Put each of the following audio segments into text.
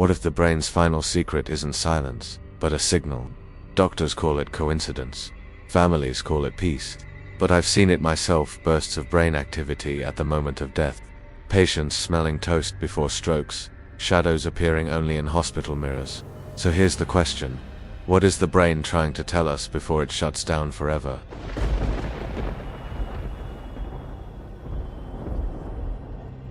What if the brain's final secret isn't silence, but a signal? Doctors call it coincidence. Families call it peace. But I've seen it myself, bursts of brain activity at the moment of death. Patients smelling toast before strokes. Shadows appearing only in hospital mirrors. So here's the question. What is the brain trying to tell us before it shuts down forever?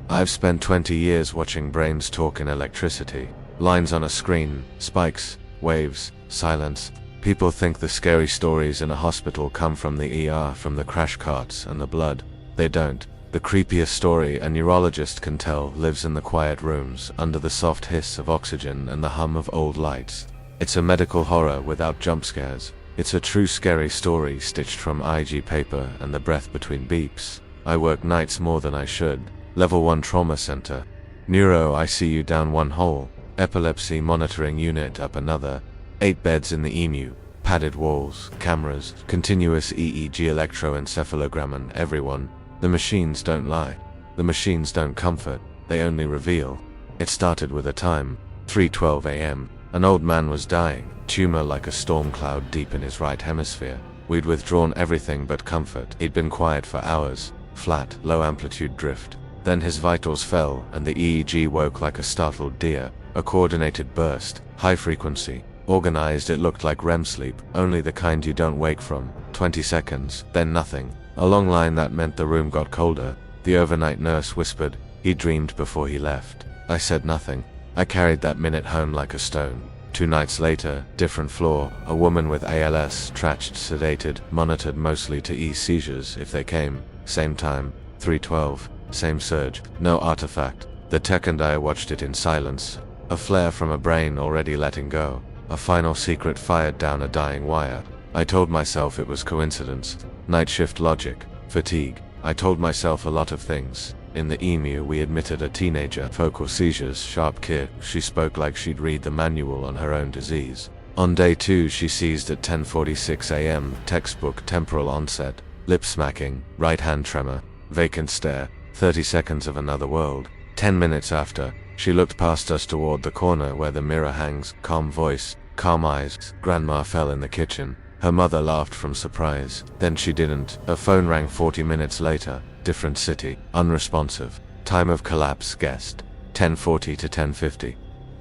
I've spent 20 years watching brains talk in electricity. Lines on a screen, spikes, waves, silence. People think the scary stories in a hospital come from the ER, from the crash carts and the blood. They don't. The creepiest story a neurologist can tell lives in the quiet rooms, under the soft hiss of oxygen and the hum of old lights. It's a medical horror without jump scares. It's a true scary story stitched from IG paper and the breath between beeps. I work nights more than I should. Level 1 trauma center. Neuro ICU down one hole. Epilepsy monitoring unit up another. 8 beds in the EMU. Padded walls, cameras, continuous EEG electroencephalogram and everyone. The machines don't lie. The machines don't comfort. They only reveal. It started with a time. 3:12 a.m. An old man was dying. Tumor like a storm cloud deep in his right hemisphere. We'd withdrawn everything but comfort. He'd been quiet for hours. Flat, low amplitude drift. Then his vitals fell, and the EEG woke like a startled deer. A coordinated burst, high frequency, organized. It looked like REM sleep, only the kind you don't wake from. 20 seconds, then nothing. A long line that meant the room got colder. The overnight nurse whispered, "He dreamed before he left." I said nothing. I carried that minute home like a stone. 2 nights later, different floor, a woman with ALS, trached, sedated, monitored mostly to ease seizures if they came. Same time, 3:12. Same surge, no artifact. The tech and I watched it in silence. A flare from a brain already letting go. A final secret fired down a dying wire. I told myself it was coincidence. Night shift logic. Fatigue. I told myself a lot of things. In the EMU we admitted a teenager. Focal seizures, sharp kid. She spoke like she'd read the manual on her own disease. On day 2 she seized at 10:46 a.m. Textbook temporal onset. Lip smacking. Right hand tremor. Vacant stare. 30 seconds of another world. 10 minutes after, she looked past us toward the corner where the mirror hangs. Calm voice, calm eyes. Grandma fell in the kitchen. Her mother laughed from surprise. Then she didn't. Her phone rang 40 minutes later. Different city. Unresponsive. Time of collapse guessed. 10:40 to 10:50.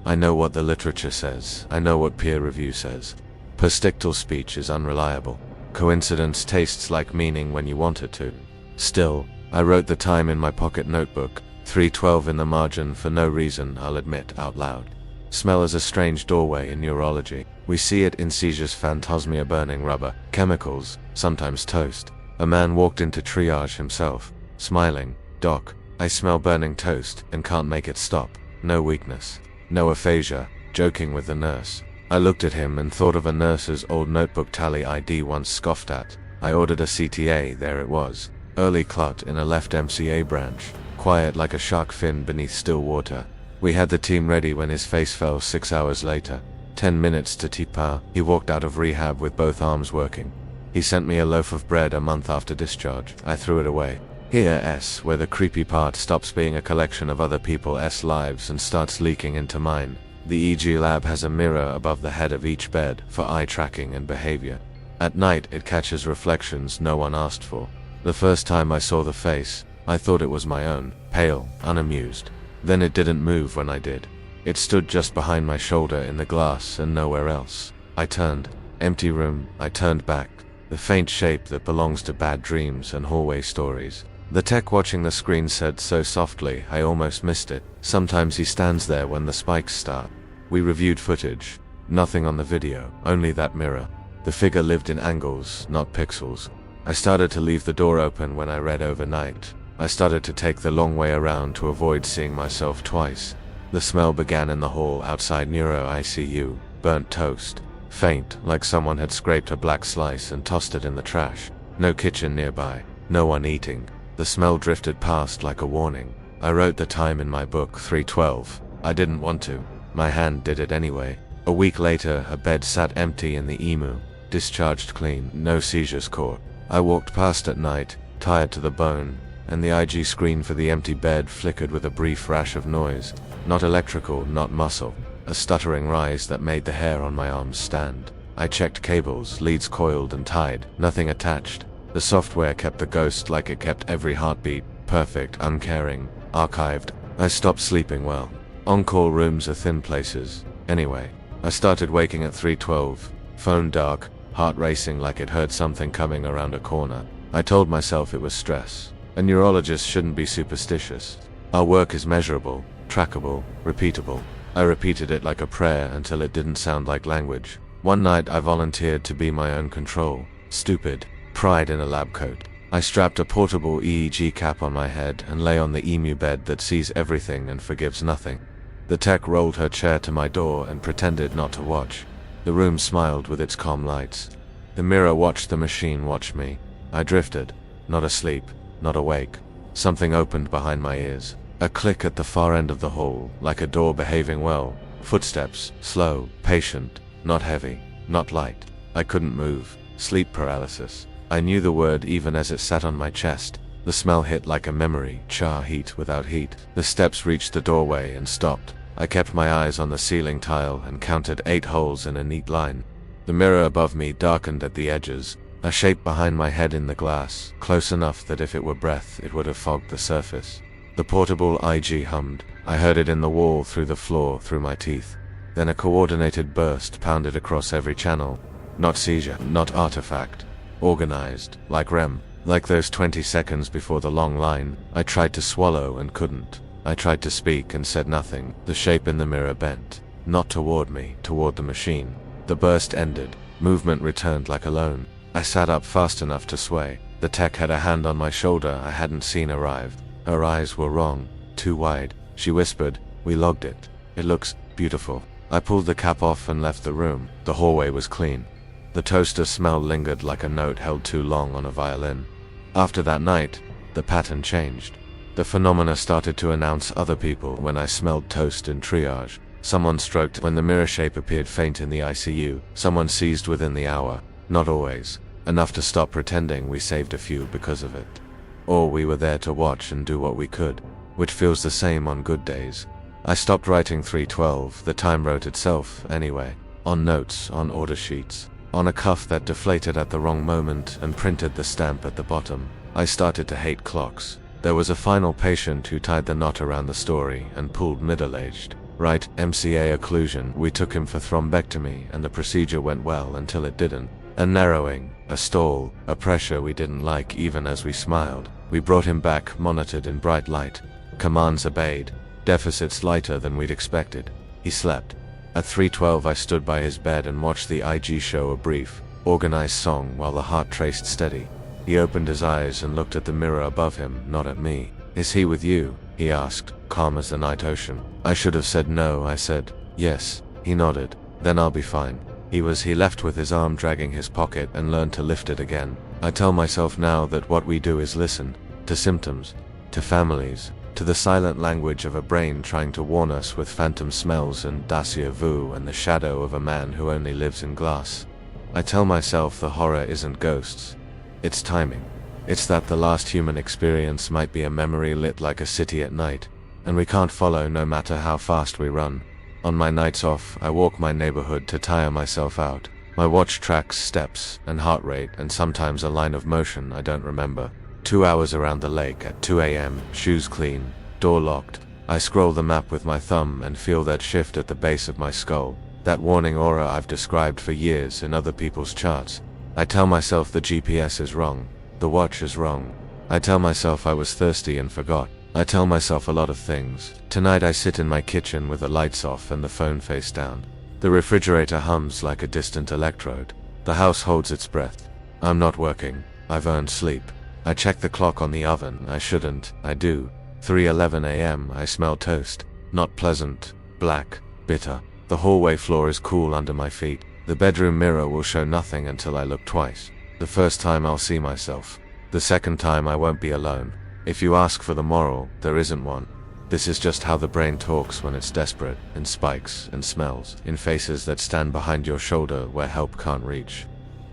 I know what the literature says. I know what peer review says. Perstictal speech is unreliable. Coincidence tastes like meaning when you want it to. Still, I wrote the time in my pocket notebook, 3:12 in the margin for no reason, I'll admit out loud. Smell is a strange doorway in neurology. We see it in seizures, phantasmia, burning rubber, chemicals, sometimes toast. A man walked into triage himself, smiling. "Doc, I smell burning toast and can't make it stop." No weakness, no aphasia, joking with the nurse. I looked at him and thought of a nurse's old notebook tally ID once scoffed at. I ordered a CTA, there it was. Early clot in a left MCA branch, quiet like a shark fin beneath still water. We had the team ready when his face fell 6 hours later. 10 minutes to TPA, he walked out of rehab with both arms working. He sent me a loaf of bread a month after discharge. I threw it away. Here S, where the creepy part stops being a collection of other people's lives and starts leaking into mine. The EG lab has a mirror above the head of each bed for eye tracking and behavior. At night it catches reflections no one asked for. The first time I saw the face, I thought it was my own, pale, unamused. Then it didn't move when I did. It stood just behind my shoulder in the glass and nowhere else. I turned. Empty room. I turned back. The faint shape that belongs to bad dreams and hallway stories. The tech watching the screen said so softly I almost missed it. Sometimes he stands there when the spikes start. We reviewed footage. Nothing on the video, only that mirror. The figure lived in angles, not pixels. I started to leave the door open when I read overnight. I started to take the long way around to avoid seeing myself twice. The smell began in the hall outside Neuro ICU. Burnt toast. Faint, like someone had scraped a black slice and tossed it in the trash. No kitchen nearby. No one eating. The smell drifted past like a warning. I wrote the time in my book, 3:12. I didn't want to. My hand did it anyway. A week later, a bed sat empty in the EMU. Discharged clean, no seizures caught. I walked past at night, tired to the bone, and the IG screen for the empty bed flickered with a brief rash of noise. Not electrical, not muscle. a stuttering rise that made the hair on my arms stand. I checked cables, leads coiled and tied, nothing attached. The software kept the ghost like it kept every heartbeat, perfect, uncaring, archived. I stopped sleeping well. On-call rooms are thin places. Anyway, I started waking at 3:12, phone dark, heart racing like it heard something coming around a corner. I told myself it was stress. A neurologist shouldn't be superstitious. Our work is measurable, trackable, repeatable. I repeated it like a prayer until it didn't sound like language. One night I volunteered to be my own control. Stupid. Pride in a lab coat. I strapped a portable EEG cap on my head and lay on the emu bed that sees everything and forgives nothing. The tech rolled her chair to my door and pretended not to watch. The room smiled with its calm lights. The mirror watched the machine watch me. I drifted. Not asleep. Not awake. Something opened behind my ears. A click at the far end of the hall, like a door behaving well. Footsteps, slow, patient, not heavy, not light. I couldn't move. Sleep paralysis. I knew the word even as it sat on my chest. The smell hit like a memory, char heat without heat. The steps reached the doorway and stopped. I kept my eyes on the ceiling tile and counted 8 holes in a neat line. The mirror above me darkened at the edges. A shape behind my head in the glass, close enough that if it were breath, it would have fogged the surface. The portable IG hummed. I heard it in the wall, through the floor, through my teeth. Then a coordinated burst pounded across every channel. Not seizure, not artifact. Organized, like REM. Like those 20 seconds before the long line. I tried to swallow and couldn't. I tried to speak and said nothing. The shape in the mirror bent. Not toward me, toward the machine. The burst ended. Movement returned like a loan. I sat up fast enough to sway. The tech had a hand on my shoulder I hadn't seen arrive. Her eyes were wrong, too wide. She whispered, "We logged it. It looks beautiful." I pulled the cap off and left the room. The hallway was clean. The toaster smell lingered like a note held too long on a violin. After that night, the pattern changed. The phenomena started to announce other people when I smelled toast in triage. Someone stroked when the mirror shape appeared faint in the ICU. Someone seized within the hour. Not always. Enough to stop pretending we saved a few because of it. Or we were there to watch and do what we could, which feels the same on good days. I stopped writing 3:12, the time wrote itself, anyway. On notes, on order sheets. On a cuff that deflated at the wrong moment and printed the stamp at the bottom. I started to hate clocks. There was a final patient who tied the knot around the story and pulled middle-aged. Right, MCA occlusion. We took him for thrombectomy and the procedure went well until it didn't. A narrowing, a stall, a pressure we didn't like even as we smiled. We brought him back, monitored in bright light. Commands obeyed. Deficits lighter than we'd expected. He slept. At 3:12 I stood by his bed and watched the IG show a brief, organized song while the heart traced steady. He opened his eyes and looked at the mirror above him, not at me. "Is he with you?" he asked, calm as the night ocean. I should have said no. I said, "Yes." He nodded. "Then I'll be fine." He left with his arm dragging his pocket and learned to lift it again. I tell myself now that what we do is listen. To symptoms. To families. To the silent language of a brain trying to warn us with phantom smells and déjà vu and the shadow of a man who only lives in glass. I tell myself the horror isn't ghosts. It's timing. It's that the last human experience might be a memory lit like a city at night, and we can't follow no matter how fast we run. On my nights off, I walk my neighborhood to tire myself out. My watch tracks steps and heart rate and sometimes a line of motion I don't remember. 2 hours around the lake at 2 a.m., shoes clean, door locked. I scroll the map with my thumb and feel that shift at the base of my skull, that warning aura I've described for years in other people's charts. I tell myself the GPS is wrong, the watch is wrong. I tell myself I was thirsty and forgot. I tell myself a lot of things. Tonight I sit in my kitchen with the lights off and the phone face down. The refrigerator hums like a distant electrode. The house holds its breath. I'm not working. I've earned sleep. I check the clock on the oven. I shouldn't. I do. 3:11 a.m. I smell toast. Not pleasant. Black. Bitter. The hallway floor is cool under my feet. The bedroom mirror will show nothing until I look twice. The first time I'll see myself. The second time I won't be alone. If you ask for the moral, there isn't one. This is just how the brain talks when it's desperate, in spikes and smells, in faces that stand behind your shoulder where help can't reach.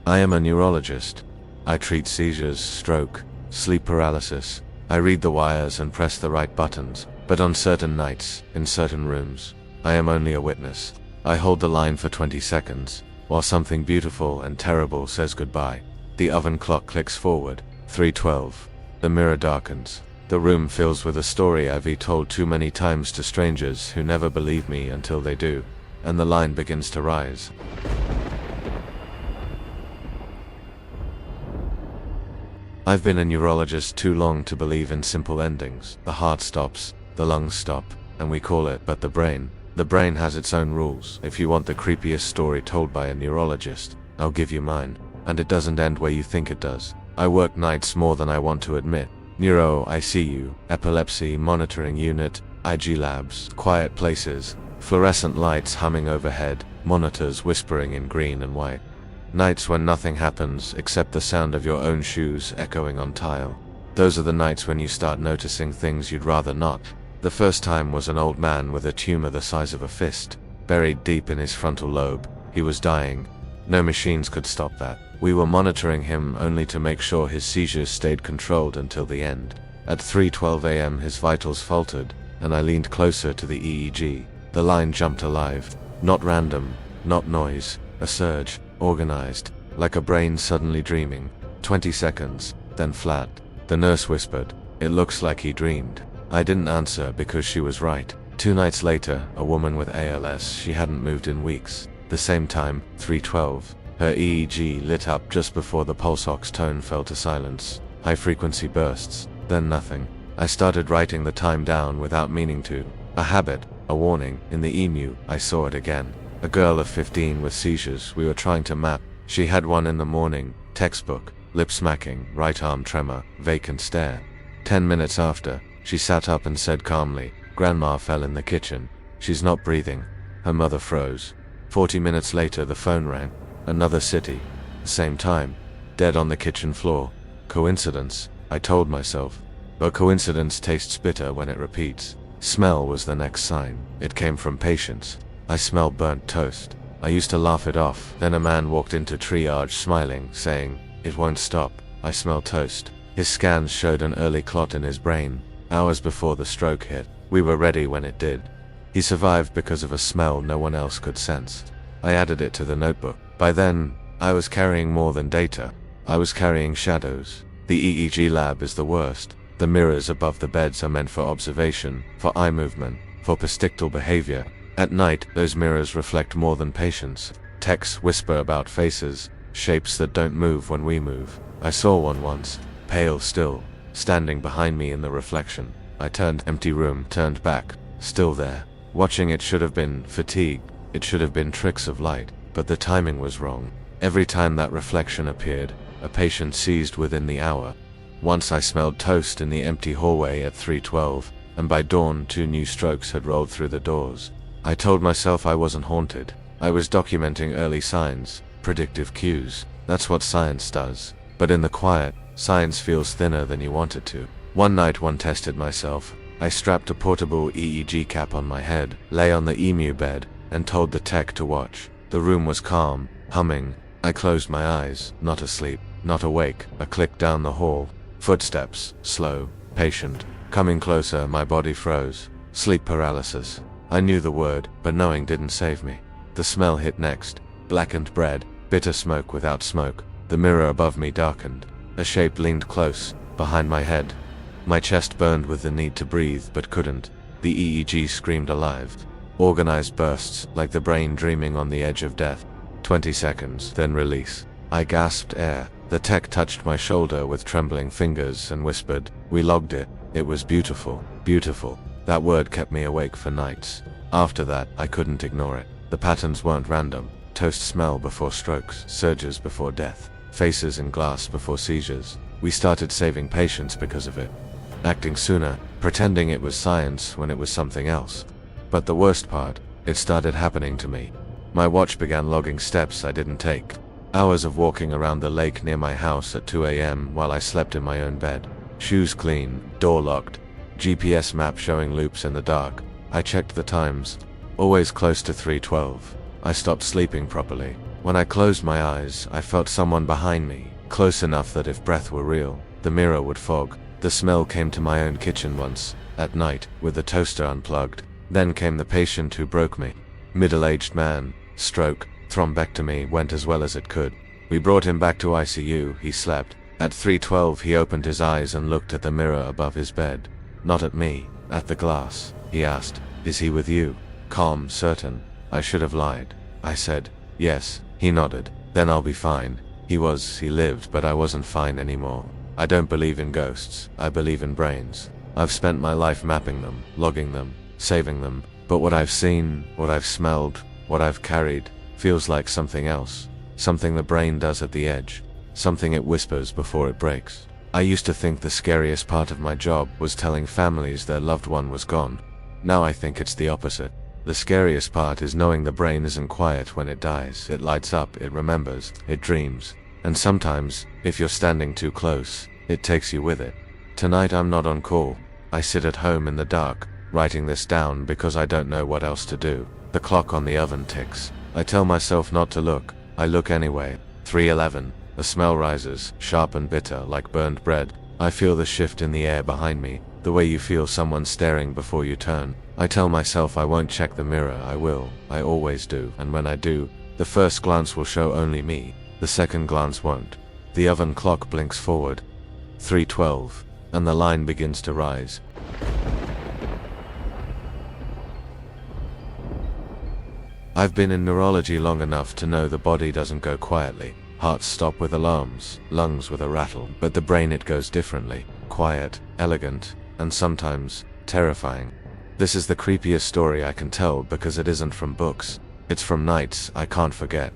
I am a neurologist. I treat seizures, stroke, sleep paralysis. I read the wires and press the right buttons, but on certain nights, in certain rooms, I am only a witness. I hold the line for 20 seconds, while something beautiful and terrible says goodbye. The oven clock clicks forward, 3:12. The mirror darkens. The room fills with a story I've told too many times to strangers who never believe me until they do, and the line begins to rise. I've been a neurologist too long to believe in simple endings. The heart stops, the lungs stop, and we call it, but the brain has its own rules. If you want the creepiest story told by a neurologist, I'll give you mine. And it doesn't end where you think it does. I work nights more than I want to admit. Neuro ICU, epilepsy monitoring unit, IG labs, quiet places, fluorescent lights humming overhead, monitors whispering in green and white. Nights when nothing happens except the sound of your own shoes echoing on tile. Those are the nights when you start noticing things you'd rather not. The first time was an old man with a tumor the size of a fist, buried deep in his frontal lobe. He was dying. No machines could stop that. We were monitoring him only to make sure his seizures stayed controlled until the end. At 3:12 a.m. his vitals faltered, and I leaned closer to the EEG. The line jumped alive. Not random, not noise, a surge, organized, like a brain suddenly dreaming. 20 seconds, then flat. The nurse whispered, "It looks like he dreamed." I didn't answer because she was right. 2 nights later, a woman with ALS, she hadn't moved in weeks. The same time, 3:12. Her EEG lit up just before the pulse ox tone fell to silence. High frequency bursts, then nothing. I started writing the time down without meaning to. A habit, a warning. In the emu, I saw it again. A girl of 15 with seizures we were trying to map. She had one in the morning, textbook, lip smacking, right arm tremor, vacant stare. 10 minutes after, she sat up and said calmly, "Grandma fell in the kitchen. She's not breathing." Her mother froze. 40 minutes later the phone rang. Another city. Same time. Dead on the kitchen floor. Coincidence? I told myself. But coincidence tastes bitter when it repeats. Smell was the next sign. It came from patients. I smelled burnt toast. I used to laugh it off. Then a man walked into triage smiling, saying, "It won't stop. I smell toast." His scans showed an early clot in his brain, hours before the stroke hit. We were ready when it did. He survived because of a smell no one else could sense. I added it to the notebook. By then, I was carrying more than data. I was carrying shadows. The EEG lab is the worst. The mirrors above the beds are meant for observation, for eye movement, for postictal behavior. At night, those mirrors reflect more than patients. Techs whisper about faces, shapes that don't move when we move. I saw one once, pale still, standing behind me in the reflection. I turned, empty room, turned back, still there. Watching it should have been fatigue. It should have been tricks of light. But the timing was wrong. Every time that reflection appeared, a patient seized within the hour. Once I smelled toast in the empty hallway at 3:12, and by dawn 2 new strokes had rolled through the doors. I told myself I wasn't haunted. I was documenting early signs, predictive cues. That's what science does. But in the quiet, science feels thinner than you want it to. One night one tested myself. I strapped a portable EEG cap on my head, lay on the emu bed, and told the tech to watch. The room was calm, humming. I closed my eyes, not asleep, not awake. A click down the hall. Footsteps, slow, patient. Coming closer, my body froze. Sleep paralysis. I knew the word, but knowing didn't save me. The smell hit next. Blackened bread, bitter smoke without smoke. The mirror above me darkened. A shape leaned close, behind my head. My chest burned with the need to breathe, but couldn't. The EEG screamed alive. Organized bursts, like the brain dreaming on the edge of death. 20 seconds, then release. I gasped air. The tech touched my shoulder with trembling fingers and whispered, "We logged it. It was beautiful, beautiful." That word kept me awake for nights. After that, I couldn't ignore it. The patterns weren't random. Toast smell before strokes, surges before death, faces in glass before seizures. We started saving patients because of it. Acting sooner, pretending it was science when it was something else. But the worst part, it started happening to me. My watch began logging steps I didn't take. Hours of walking around the lake near my house at 2 a.m. while I slept in my own bed. Shoes clean, door locked, GPS map showing loops in the dark. I checked the times. Always close to 3:12. I stopped sleeping properly. When I closed my eyes, I felt someone behind me, close enough that if breath were real, the mirror would fog. The smell came to my own kitchen once, at night, with the toaster unplugged. Then came the patient who broke me. Middle-aged man, stroke, thrombectomy went as well as it could. We brought him back to ICU, he slept. At 3:12 he opened his eyes and looked at the mirror above his bed. Not at me, at the glass. He asked, "Is he with you?" Calm, certain. I should have lied. I said, "Yes." He nodded. "Then I'll be fine." He lived, but I wasn't fine anymore. I don't believe in ghosts, I believe in brains. I've spent my life mapping them, logging them, saving them, but what I've seen, what I've smelled, what I've carried, feels like something else. Something the brain does at the edge. Something it whispers before it breaks. I used to think the scariest part of my job was telling families their loved one was gone. Now I think it's the opposite. The scariest part is knowing the brain isn't quiet when it dies. It lights up, it remembers, it dreams. And sometimes, if you're standing too close, it takes you with it. Tonight I'm not on call. I sit at home in the dark, writing this down because I don't know what else to do. The clock on the oven ticks. I tell myself not to look. I look anyway. 3:11. The smell rises, sharp and bitter like burned bread. I feel the shift in the air behind me, the way you feel someone staring before you turn. I tell myself I won't check the mirror. I will. I always do. And when I do, the first glance will show only me. The second glance won't. The oven clock blinks forward. 3:12. And the line begins to rise. I've been in neurology long enough to know the body doesn't go quietly. Hearts stop with alarms, lungs with a rattle, but the brain, it goes differently. Quiet, elegant, and sometimes terrifying. This is the creepiest story I can tell because it isn't from books. It's from nights I can't forget.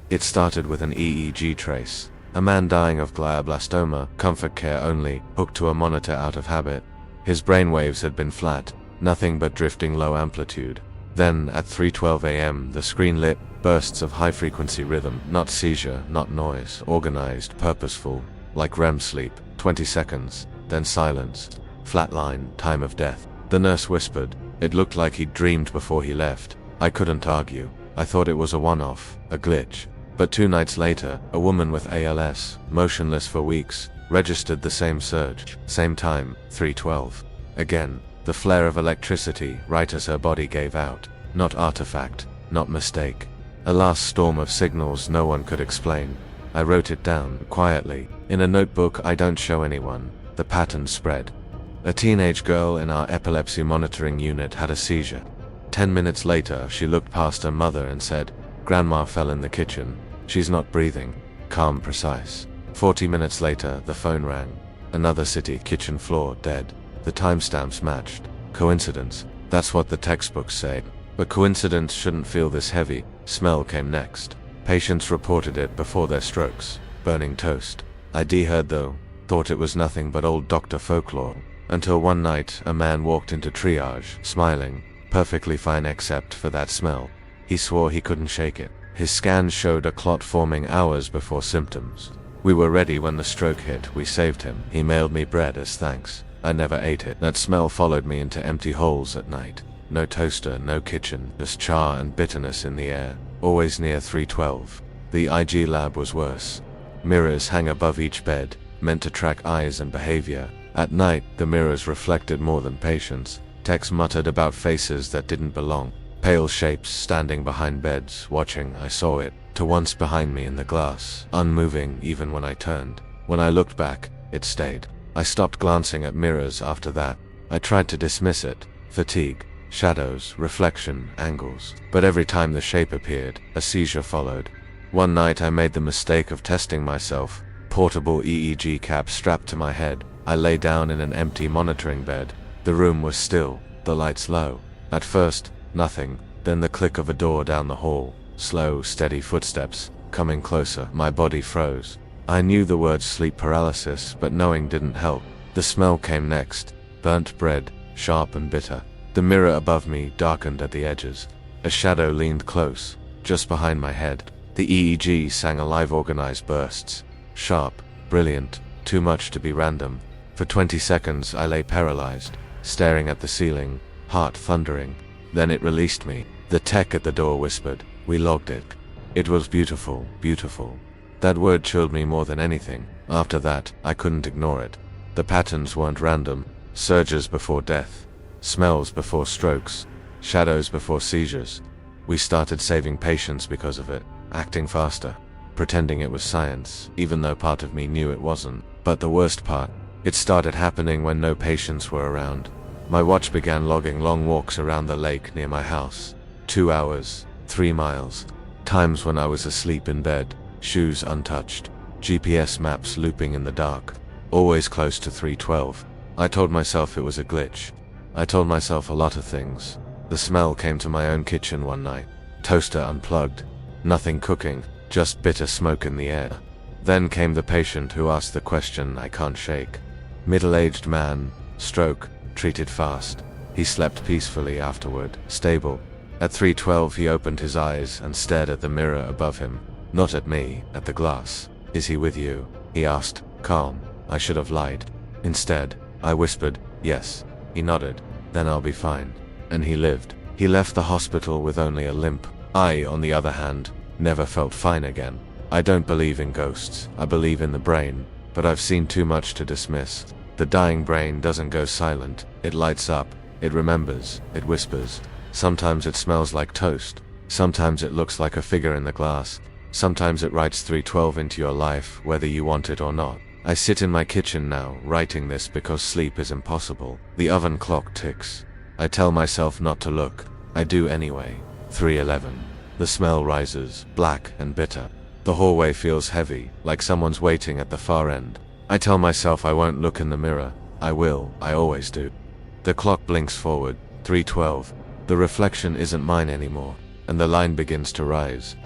It started with an EEG trace. A man dying of glioblastoma, comfort care only, hooked to a monitor out of habit. His brainwaves had been flat, nothing but drifting low amplitude. Then, at 3:12 a.m., the screen lit, bursts of high-frequency rhythm, not seizure, not noise, organized, purposeful, like REM sleep. 20 seconds, then silence. Flatline, time of death. The nurse whispered. It looked like he'd dreamed before he left. I couldn't argue. I thought it was a one-off, a glitch. But 2 nights later, a woman with ALS, motionless for weeks, registered the same surge. Same time, 3:12. Again, the flare of electricity right as her body gave out. Not artifact, not mistake. A last storm of signals no one could explain. I wrote it down, quietly, in a notebook I don't show anyone. The pattern spread. A teenage girl in our epilepsy monitoring unit had a seizure. 10 minutes later, she looked past her mother and said, "Grandma fell in the kitchen. She's not breathing." Calm, precise. 40 minutes later, the phone rang. Another city, kitchen floor, dead. The timestamps matched. Coincidence? That's what the textbooks say. But coincidence shouldn't feel this heavy. Smell came next. Patients reported it before their strokes. Burning toast. ID heard though. Thought it was nothing but old doctor folklore. Until one night, a man walked into triage, smiling. Perfectly fine except for that smell. He swore he couldn't shake it. His scans showed a clot forming hours before symptoms. We were ready when the stroke hit. We saved him. He mailed me bread as thanks. I never ate it. That smell followed me into empty holes at night. No toaster, no kitchen, just char and bitterness in the air. Always near 3:12. The IG lab was worse. Mirrors hang above each bed, meant to track eyes and behavior. At night, the mirrors reflected more than patients. Techs muttered about faces that didn't belong. Pale shapes standing behind beds, watching. I saw it, to once behind me in the glass, unmoving even when I turned. When I looked back, it stayed. I stopped glancing at mirrors after that. I tried to dismiss it. Fatigue, shadows, reflection, angles. But every time the shape appeared, a seizure followed. One night I made the mistake of testing myself. Portable EEG cap strapped to my head. I lay down in an empty monitoring bed. The room was still, the lights low. At first, nothing. Then the click of a door down the hall. Slow, steady footsteps, coming closer. My body froze. I knew the word sleep paralysis, but knowing didn't help. The smell came next. Burnt bread, sharp and bitter. The mirror above me darkened at the edges. A shadow leaned close, just behind my head. The EEG sang alive, organized bursts. Sharp, brilliant, too much to be random. For 20 seconds I lay paralyzed, staring at the ceiling, heart thundering. Then it released me. The tech at the door whispered, "We logged it." It was beautiful, beautiful. That word chilled me more than anything. After that, I couldn't ignore it. The patterns weren't random. Surges before death. Smells before strokes. Shadows before seizures. We started saving patients because of it, acting faster, pretending it was science, even though part of me knew it wasn't. But the worst part, it started happening when no patients were around. My watch began logging long walks around the lake near my house. 2 hours, 3 miles. Times when I was asleep in bed, shoes untouched, GPS maps looping in the dark, always close to 312. I told myself it was a glitch. I told myself a lot of things. The smell came to my own kitchen one night. Toaster unplugged. Nothing cooking, just bitter smoke in the air. Then came the patient who asked the question I can't shake. Middle-aged man, stroke, treated fast. He slept peacefully afterward, stable. At 312 he opened his eyes and stared at the mirror above him. Not at me, at the glass. "Is he with you?" he asked, calm. I should have lied. Instead, I whispered, "Yes." He nodded. "Then I'll be fine." And he lived. He left the hospital with only a limp. I, on the other hand, never felt fine again. I don't believe in ghosts. I believe in the brain, but I've seen too much to dismiss. The dying brain doesn't go silent. It lights up. It remembers. It whispers. Sometimes it smells like toast. Sometimes it looks like a figure in the glass. Sometimes it writes 312 into your life, whether you want it or not. I sit in my kitchen now, writing this because sleep is impossible. The oven clock ticks. I tell myself not to look. I do anyway. 3:11. The smell rises, black and bitter. The hallway feels heavy, like someone's waiting at the far end. I tell myself I won't look in the mirror. I will, I always do. The clock blinks forward, 3:12. The reflection isn't mine anymore, and the line begins to rise.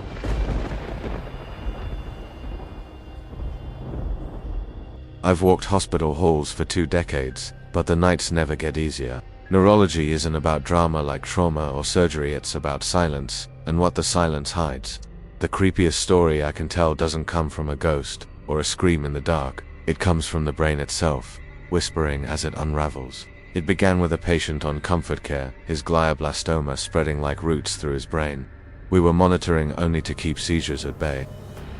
I've walked hospital halls for 2 decades, but the nights never get easier. Neurology isn't about drama like trauma or surgery, it's about silence, and what the silence hides. The creepiest story I can tell doesn't come from a ghost, or a scream in the dark. It comes from the brain itself, whispering as it unravels. It began with a patient on comfort care, his glioblastoma spreading like roots through his brain. We were monitoring only to keep seizures at bay.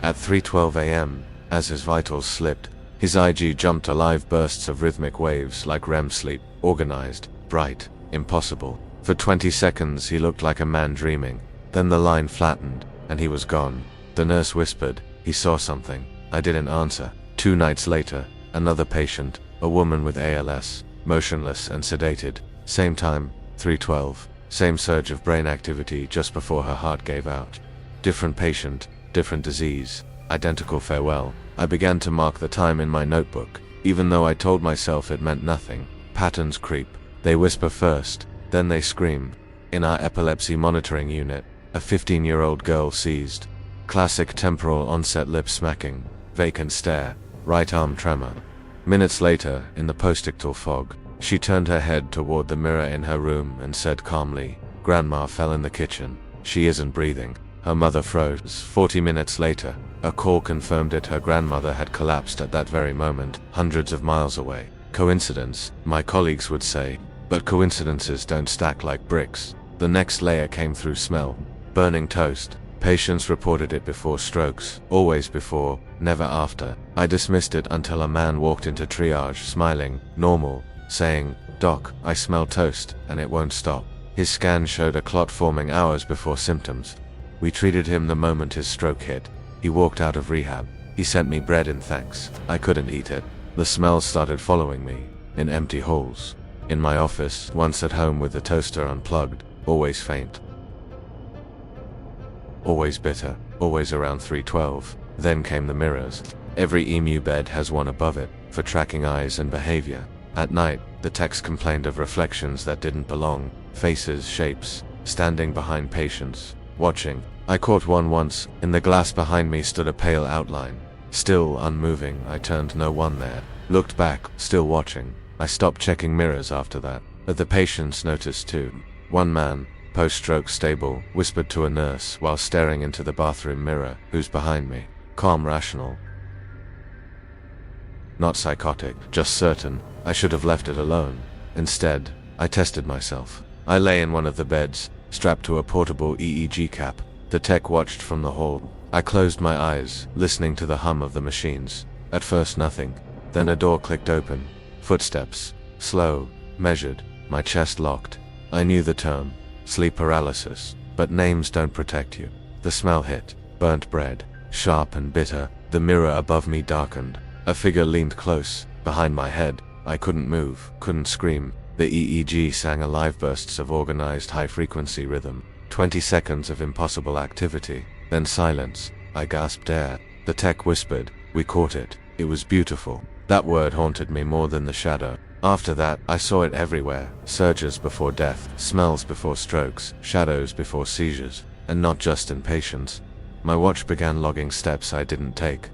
At 3:12 a.m., as his vitals slipped, his IG jumped to live bursts of rhythmic waves like REM sleep, organized, bright, impossible. For 20 seconds he looked like a man dreaming. Then the line flattened, and he was gone. The nurse whispered, he saw something. I didn't answer. 2 nights later, another patient, a woman with ALS, motionless and sedated. Same time, 3:12. Same surge of brain activity just before her heart gave out. Different patient, different disease, identical farewell. I began to mark the time in my notebook, even though I told myself it meant nothing. Patterns creep. They whisper first, then they scream. In our epilepsy monitoring unit, a 15-year-old girl seized. Classic temporal onset lip smacking, vacant stare, right arm tremor. Minutes later, in the postictal fog, she turned her head toward the mirror in her room and said calmly, "Grandma fell in the kitchen. She isn't breathing." Her mother froze. 40 minutes later, a call confirmed it. Her grandmother had collapsed at that very moment, hundreds of miles away. Coincidence, my colleagues would say, but coincidences don't stack like bricks. The next layer came through smell. Burning toast. Patients reported it before strokes, always before, never after. I dismissed it until a man walked into triage smiling, normal, saying, "Doc, I smell toast, and it won't stop." His scan showed a clot forming hours before symptoms. We treated him the moment his stroke hit. He walked out of rehab. He sent me bread in thanks. I couldn't eat it. The smell started following me, in empty halls. In my office, once at home with the toaster unplugged, always faint. Always bitter, always around 3:12. Then came the mirrors. Every emu bed has one above it, for tracking eyes and behavior. At night, the techs complained of reflections that didn't belong, faces, shapes, standing behind patients, watching. I caught one once. In the glass behind me stood a pale outline. Still unmoving, I turned, no one there. Looked back, still watching. I stopped checking mirrors after that, but the patients noticed too. One man, post-stroke stable, whispered to a nurse while staring into the bathroom mirror, "Who's behind me?" Calm, rational. Not psychotic, just certain. I should have left it alone. Instead, I tested myself. I lay in one of the beds, strapped to a portable EEG cap. The tech watched from the hall. I closed my eyes, listening to the hum of the machines. At first nothing. Then a door clicked open. Footsteps. Slow, measured. My chest locked. I knew the tone. sleep paralysis. But names don't protect you. The smell hit. Burnt bread. Sharp and bitter. The mirror above me darkened. A figure leaned close. Behind my head. I couldn't move, couldn't scream. The EEG sang alive bursts of organized high-frequency rhythm. 20 seconds of impossible activity. Then silence. I gasped air. The tech whispered, "We caught it. It was beautiful." That word haunted me more than the shadow. After that, I saw it everywhere. Surges before death, smells before strokes, shadows before seizures, and not just in patients. My watch began logging steps I didn't take.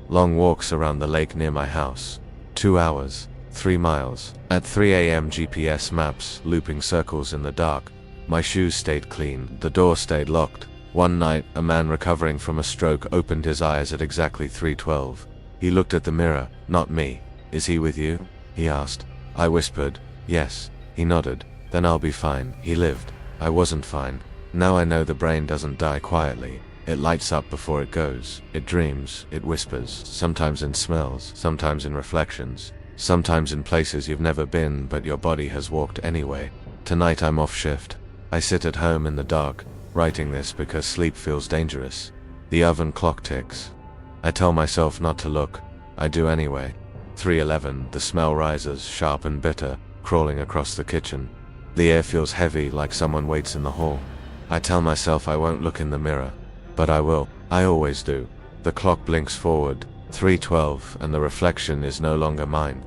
Long walks around the lake near my house. 2 hours, 3 miles. At 3 a.m. GPS maps, looping circles in the dark. My shoes stayed clean, the door stayed locked. One night, a man recovering from a stroke opened his eyes at exactly 3:12. He looked at the mirror, not me. "Is he with you?" he asked. I whispered, "Yes." He nodded. "Then I'll be fine." He lived. I wasn't fine. Now I know the brain doesn't die quietly. It lights up before it goes. It dreams, it whispers, sometimes in smells, sometimes in reflections, sometimes in places you've never been but your body has walked anyway. Tonight I'm off shift. I sit at home in the dark, writing this because sleep feels dangerous. The oven clock ticks. I tell myself not to look. I do anyway. 3:11, the smell rises, sharp and bitter, crawling across the kitchen. The air feels heavy like someone waits in the hall. I tell myself I won't look in the mirror. But I will. I always do. The clock blinks forward, 3:12, and the reflection is no longer mine.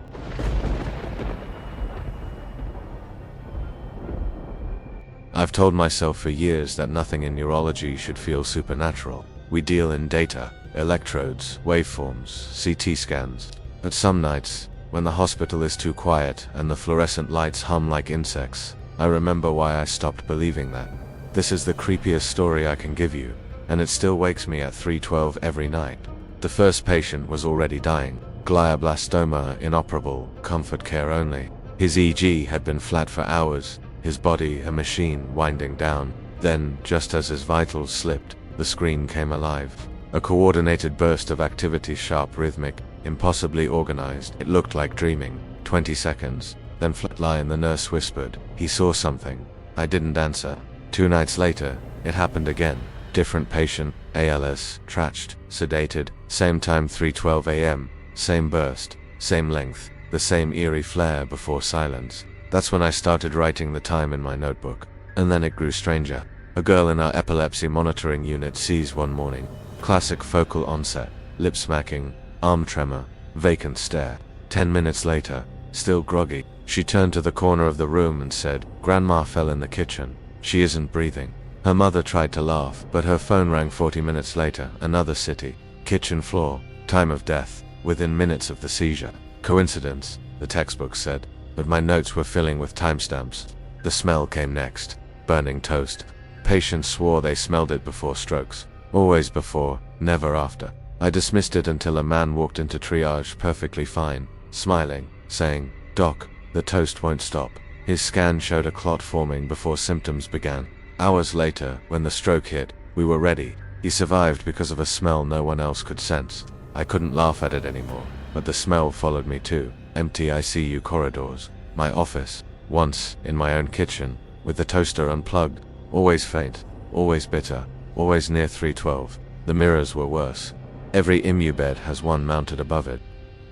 I've told myself for years that nothing in neurology should feel supernatural. We deal in data, electrodes, waveforms, CT scans. But some nights, when the hospital is too quiet and the fluorescent lights hum like insects, I remember why I stopped believing that. This is the creepiest story I can give you, and it still wakes me at 3:12 every night. The first patient was already dying. Glioblastoma inoperable, comfort care only. His EEG had been flat for hours, his body a machine winding down. Then, just as his vitals slipped, the screen came alive. A coordinated burst of activity, sharp, rhythmic, impossibly organized. It looked like dreaming. 20 seconds, then flatline. The nurse whispered, "He saw something." I didn't answer. 2 nights later, it happened again. Different patient, ALS, trached, sedated, same time 3:12 a.m., same burst, same length, the same eerie flare before silence. That's when I started writing the time in my notebook. And then it grew stranger. A girl in our epilepsy monitoring unit sees one morning. Classic focal onset, lip smacking, arm tremor, vacant stare. 10 minutes later, still groggy, she turned to the corner of the room and said, "Grandma fell in the kitchen. She isn't breathing." Her mother tried to laugh, but her phone rang 40 minutes later. Another city. Kitchen floor. Time of death. Within minutes of the seizure. Coincidence, the textbook said, but my notes were filling with timestamps. The smell came next. Burning toast. Patients swore they smelled it before strokes. Always before, never after. I dismissed it until a man walked into triage perfectly fine, smiling, saying, "Doc, the toast won't stop." His scan showed a clot forming before symptoms began. Hours later, when the stroke hit, we were ready. He survived because of a smell no one else could sense. I couldn't laugh at it anymore, but the smell followed me too. Empty ICU corridors. My office. Once, in my own kitchen, with the toaster unplugged. Always faint. Always bitter. Always near 3:12. The mirrors were worse. Every IMU bed has one mounted above it,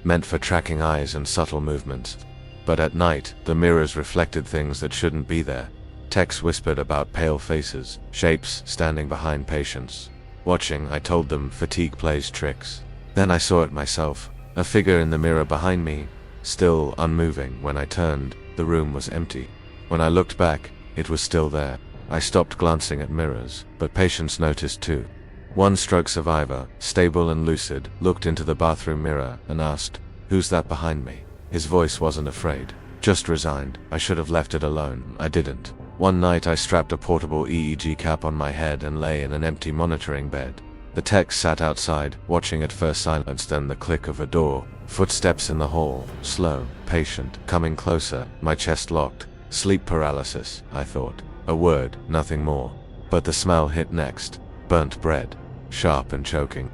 meant for tracking eyes and subtle movements. But at night, the mirrors reflected things that shouldn't be there. Techs whispered about pale faces, shapes standing behind patients. Watching, I told them, fatigue plays tricks. Then I saw it myself, a figure in the mirror behind me, still unmoving. When I turned, the room was empty. When I looked back, it was still there. I stopped glancing at mirrors, but patients noticed too. One stroke survivor, stable and lucid, looked into the bathroom mirror and asked, "Who's that behind me?" His voice wasn't afraid, just resigned. I should have left it alone. I didn't. One night I strapped a portable EEG cap on my head and lay in an empty monitoring bed. The techs sat outside, watching. At first silence, then the click of a door. Footsteps in the hall, slow, patient, coming closer. My chest locked. Sleep paralysis, I thought. A word, nothing more. But the smell hit next. Burnt bread. Sharp and choking.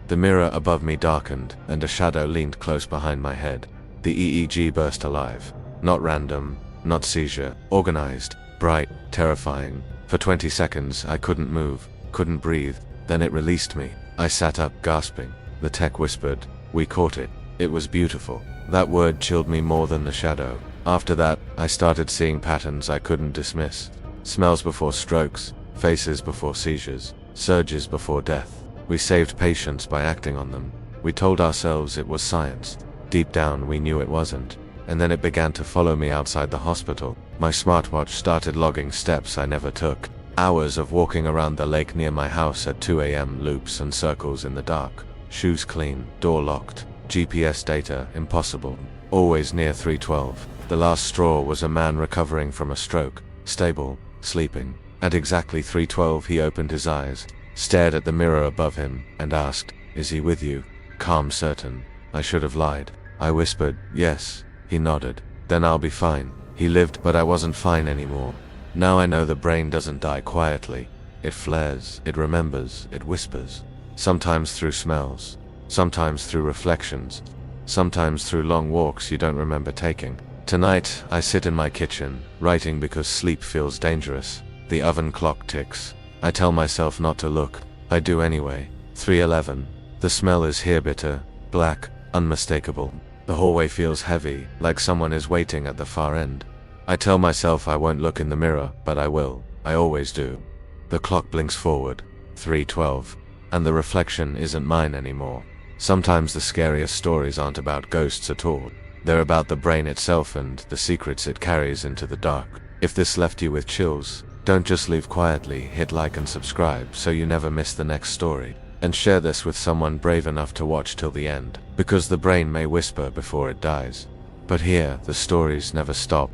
The mirror above me darkened, and a shadow leaned close behind my head. The EEG burst alive. Not random, not seizure, organized. Bright, terrifying. For 20 seconds, I couldn't move, couldn't breathe. Then it released me. I sat up, gasping. The tech whispered, "We caught it." It was beautiful. That word chilled me more than the shadow. After that, I started seeing patterns I couldn't dismiss. Smells before strokes, faces before seizures, surges before death. We saved patients by acting on them. We told ourselves it was science. Deep down, we knew it wasn't. And then it began to follow me outside the hospital. My smartwatch started logging steps I never took. Hours of walking around the lake near my house at 2 a.m., loops and circles in the dark. Shoes clean, door locked. GPS data, impossible. Always near 312. The last straw was a man recovering from a stroke, stable, sleeping. At exactly 312 he opened his eyes, stared at the mirror above him, and asked, "Is he with you?" Calm, certain. I should have lied. I whispered, "Yes." He nodded. "Then I'll be fine." He lived, but I wasn't fine anymore. Now I know the brain doesn't die quietly. It flares, it remembers, it whispers. Sometimes through smells, sometimes through reflections, sometimes through long walks you don't remember taking. Tonight, I sit in my kitchen, writing because sleep feels dangerous. The oven clock ticks. I tell myself not to look. I do anyway. 3:11. The smell is here, bitter, black, unmistakable. The hallway feels heavy, like someone is waiting at the far end. I tell myself I won't look in the mirror, but I will. I always do. The clock blinks forward. 3:12. And the reflection isn't mine anymore. Sometimes the scariest stories aren't about ghosts at all. They're about the brain itself and the secrets it carries into the dark. If this left you with chills, don't just leave quietly. Hit like and subscribe so you never miss the next story. And share this with someone brave enough to watch till the end, because the brain may whisper before it dies. But here, the stories never stop.